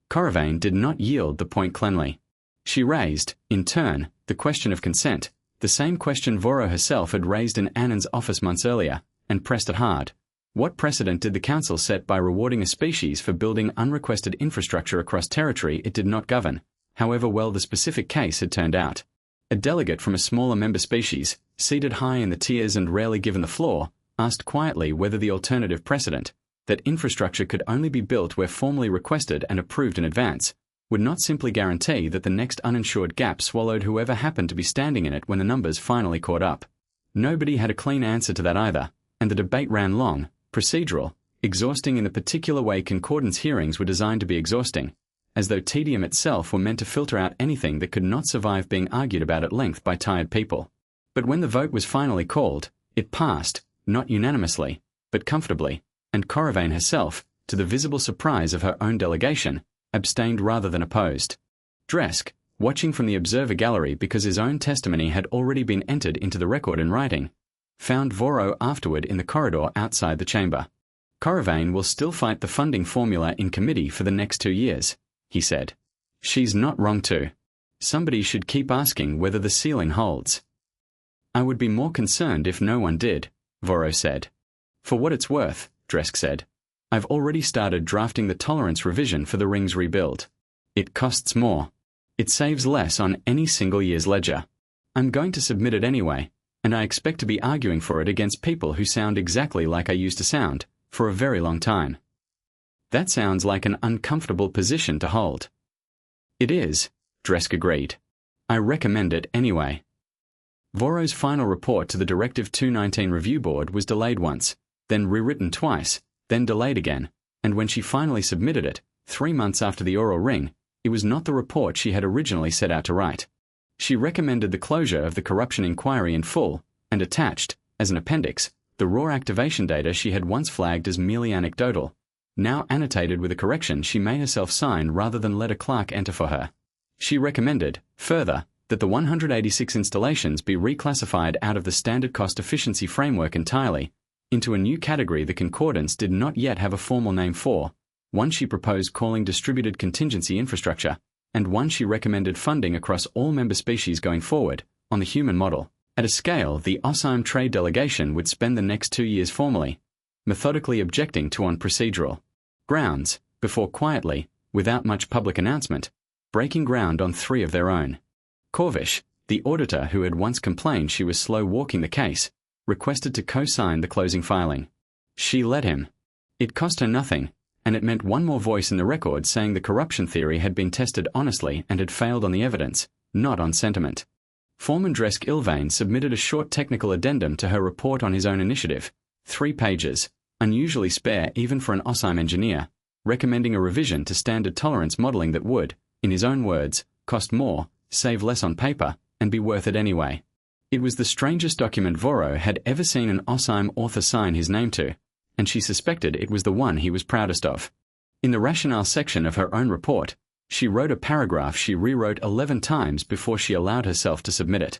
A: Corrivain did not yield the point cleanly. She raised, in turn, the question of consent, the same question Voro herself had raised in Annan's office months earlier, and pressed it hard. What precedent did the council set by rewarding a species for building unrequested infrastructure across territory it did not govern, however well the specific case had turned out? A delegate from a smaller member species, seated high in the tiers and rarely given the floor, asked quietly whether the alternative precedent, that infrastructure could only be built where formally requested and approved in advance, would not simply guarantee that the next uninsured gap swallowed whoever happened to be standing in it when the numbers finally caught up. Nobody had a clean answer to that either, and the debate ran long, procedural, exhausting in the particular way concordance hearings were designed to be exhausting, as though tedium itself were meant to filter out anything that could not survive being argued about at length by tired people. But when the vote was finally called, it passed, not unanimously, but comfortably, and Corrivain herself, to the visible surprise of her own delegation, abstained rather than opposed. Dresk, watching from the observer gallery because his own testimony had already been entered into the record in writing, found Voro afterward in the corridor outside the chamber. Corrivain will still fight the funding formula in committee for the next 2 years, he said. She's not wrong too. Somebody should keep asking whether the ceiling holds. I would be more concerned if no one did, Voro said. For what it's worth, Dresk said, I've already started drafting the tolerance revision for the ring's rebuild. It costs more. It saves less on any single year's ledger. I'm going to submit it anyway, and I expect to be arguing for it against people who sound exactly like I used to sound, for a very long time. That sounds like an uncomfortable position to hold. It is, Dresk agreed. I recommend it anyway. Voro's final report to the Directive 219 Review Board was delayed once, then rewritten twice, then delayed again, and when she finally submitted it, 3 months after the oral ring, it was not the report she had originally set out to write. She recommended the closure of the corruption inquiry in full, and attached, as an appendix, the raw activation data she had once flagged as merely anecdotal, now annotated with a correction she may herself sign rather than let a clerk enter for her. She recommended, further, that the 186 installations be reclassified out of the standard cost efficiency framework entirely, into a new category the concordance did not yet have a formal name for, one she proposed calling distributed contingency infrastructure, and one she recommended funding across all member species going forward, on the human model, at a scale the OSIM trade delegation would spend the next 2 years formally, methodically objecting to on procedural grounds, before quietly, without much public announcement, breaking ground on 3 of their own. Corvish, the auditor who had once complained she was slow walking the case, requested to co-sign the closing filing. She let him. It cost her nothing, and it meant one more voice in the record saying the corruption theory had been tested honestly and had failed on the evidence, not on sentiment. Foreman Dresk Ilvain submitted a short technical addendum to her report on his own initiative, 3 pages, unusually spare even for an OSIM engineer, recommending a revision to standard tolerance modeling that would, in his own words, cost more, save less on paper, and be worth it anyway. It was the strangest document Voro had ever seen an OSIM author sign his name to, and she suspected it was the one he was proudest of. In the rationale section of her own report, she wrote a paragraph she rewrote 11 times before she allowed herself to submit it.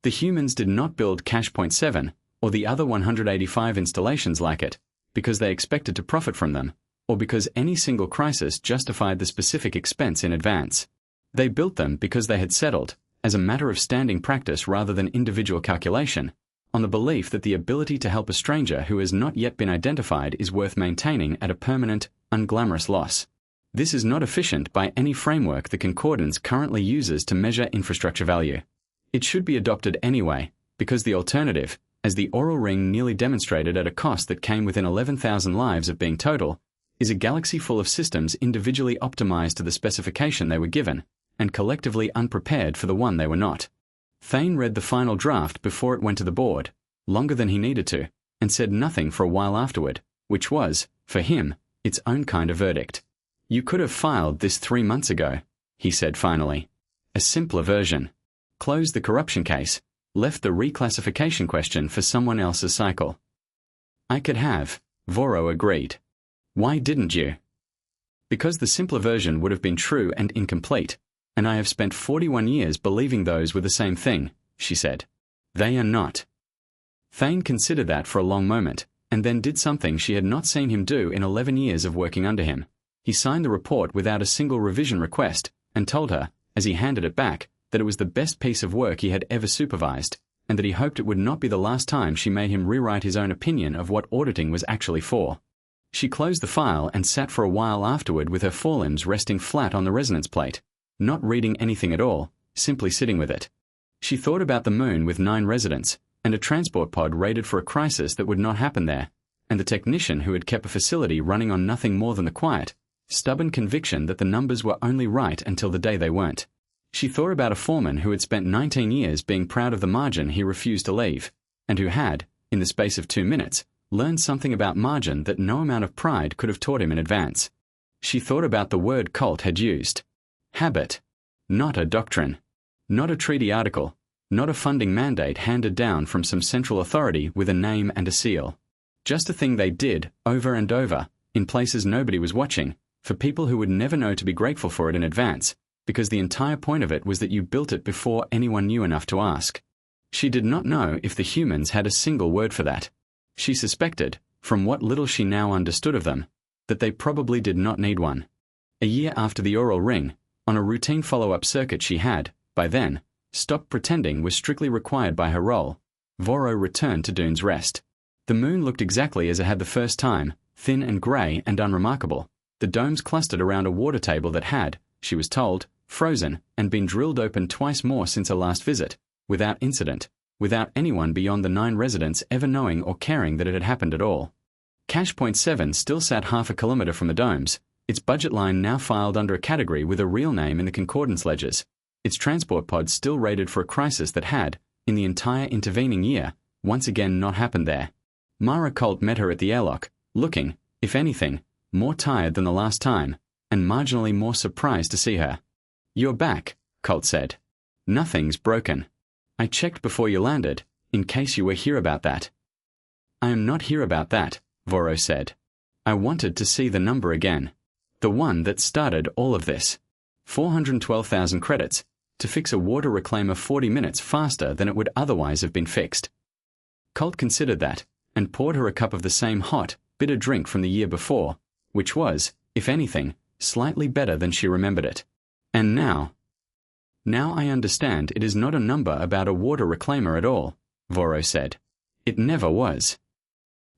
A: The humans did not build Cache Point 7, or the other 185 installations like it, because they expected to profit from them, or because any single crisis justified the specific expense in advance. They built them because they had settled, as a matter of standing practice rather than individual calculation, on the belief that the ability to help a stranger who has not yet been identified is worth maintaining at a permanent, unglamorous loss. This is not efficient by any framework the concordance currently uses to measure infrastructure value. It should be adopted anyway, because the alternative, as the oral ring nearly demonstrated at a cost that came within 11,000 lives of being total, is a galaxy full of systems individually optimized to the specification they were given, and collectively unprepared for the one they were not. Thane read the final draft before it went to the board, longer than he needed to, and said nothing for a while afterward, which was, for him, its own kind of verdict. You could have filed this 3 months ago, he said finally. A simpler version. Closed the corruption case, left the reclassification question for someone else's cycle. I could have, Voro agreed. Why didn't you? Because the simpler version would have been true and incomplete, and I have spent 41 years believing those were the same thing, she said. They are not. Thane considered that for a long moment, and then did something she had not seen him do in 11 years of working under him. He signed the report without a single revision request, and told her, as he handed it back, that it was the best piece of work he had ever supervised, and that he hoped it would not be the last time she made him rewrite his own opinion of what auditing was actually for. She closed the file and sat for a while afterward with her forelimbs resting flat on the resonance plate, not reading anything at all, simply sitting with it. She thought about the moon with 9 residents, and a transport pod rated for a crisis that would not happen there, and the technician who had kept a facility running on nothing more than the quiet, stubborn conviction that the numbers were only right until the day they weren't. She thought about a foreman who had spent 19 years being proud of the margin he refused to leave, and who had, in the space of 2 minutes, learned something about margin that no amount of pride could have taught him in advance. She thought about the word Colt had used. Habit. Not a doctrine. Not a treaty article. Not a funding mandate handed down from some central authority with a name and a seal. Just a thing they did, over and over, in places nobody was watching, for people who would never know to be grateful for it in advance, because the entire point of it was that you built it before anyone knew enough to ask. She did not know if the humans had a single word for that. She suspected, from what little she now understood of them, that they probably did not need one. A year after the oral ring, on a routine follow-up circuit she had, by then, stopped pretending was strictly required by her role. Voro returned to Dune's Rest. The moon looked exactly as it had the first time, thin and grey and unremarkable. The domes clustered around a water table that had, she was told, frozen and been drilled open twice more since her last visit, without incident, without anyone beyond the 9 residents ever knowing or caring that it had happened at all. Cache Point 7 still sat half a kilometre from the domes, its budget line now filed under a category with a real name in the concordance ledgers, its transport pods still rated for a crisis that had, in the entire intervening year, once again not happened there. Mara Colt met her at the airlock, looking, if anything, more tired than the last time, and marginally more surprised to see her. "You're back," Colt said. "Nothing's broken. I checked before you landed, in case you were here about that." "I am not here about that," Voro said. "I wanted to see the number again. The one that started all of this. 412,000 credits, to fix a water reclaimer 40 minutes faster than it would otherwise have been fixed." Colt considered that, and poured her a cup of the same hot, bitter drink from the year before, which was, if anything, slightly better than she remembered it. "And now I understand it is not a number about a water reclaimer at all," Voro said. "It never was."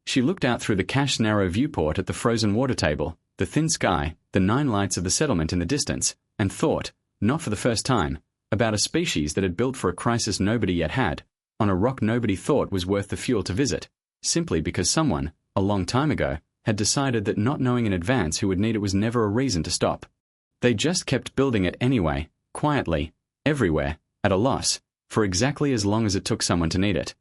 A: She looked out through the cache's narrow viewport at the frozen water table, the thin sky, the 9 lights of the settlement in the distance, and thought, not for the first time, about a species that had built for a crisis nobody yet had, on a rock nobody thought was worth the fuel to visit, simply because someone, a long time ago, had decided that not knowing in advance who would need it was never a reason to stop. They just kept building it anyway, quietly, everywhere, at a loss, for exactly as long as it took someone to need it.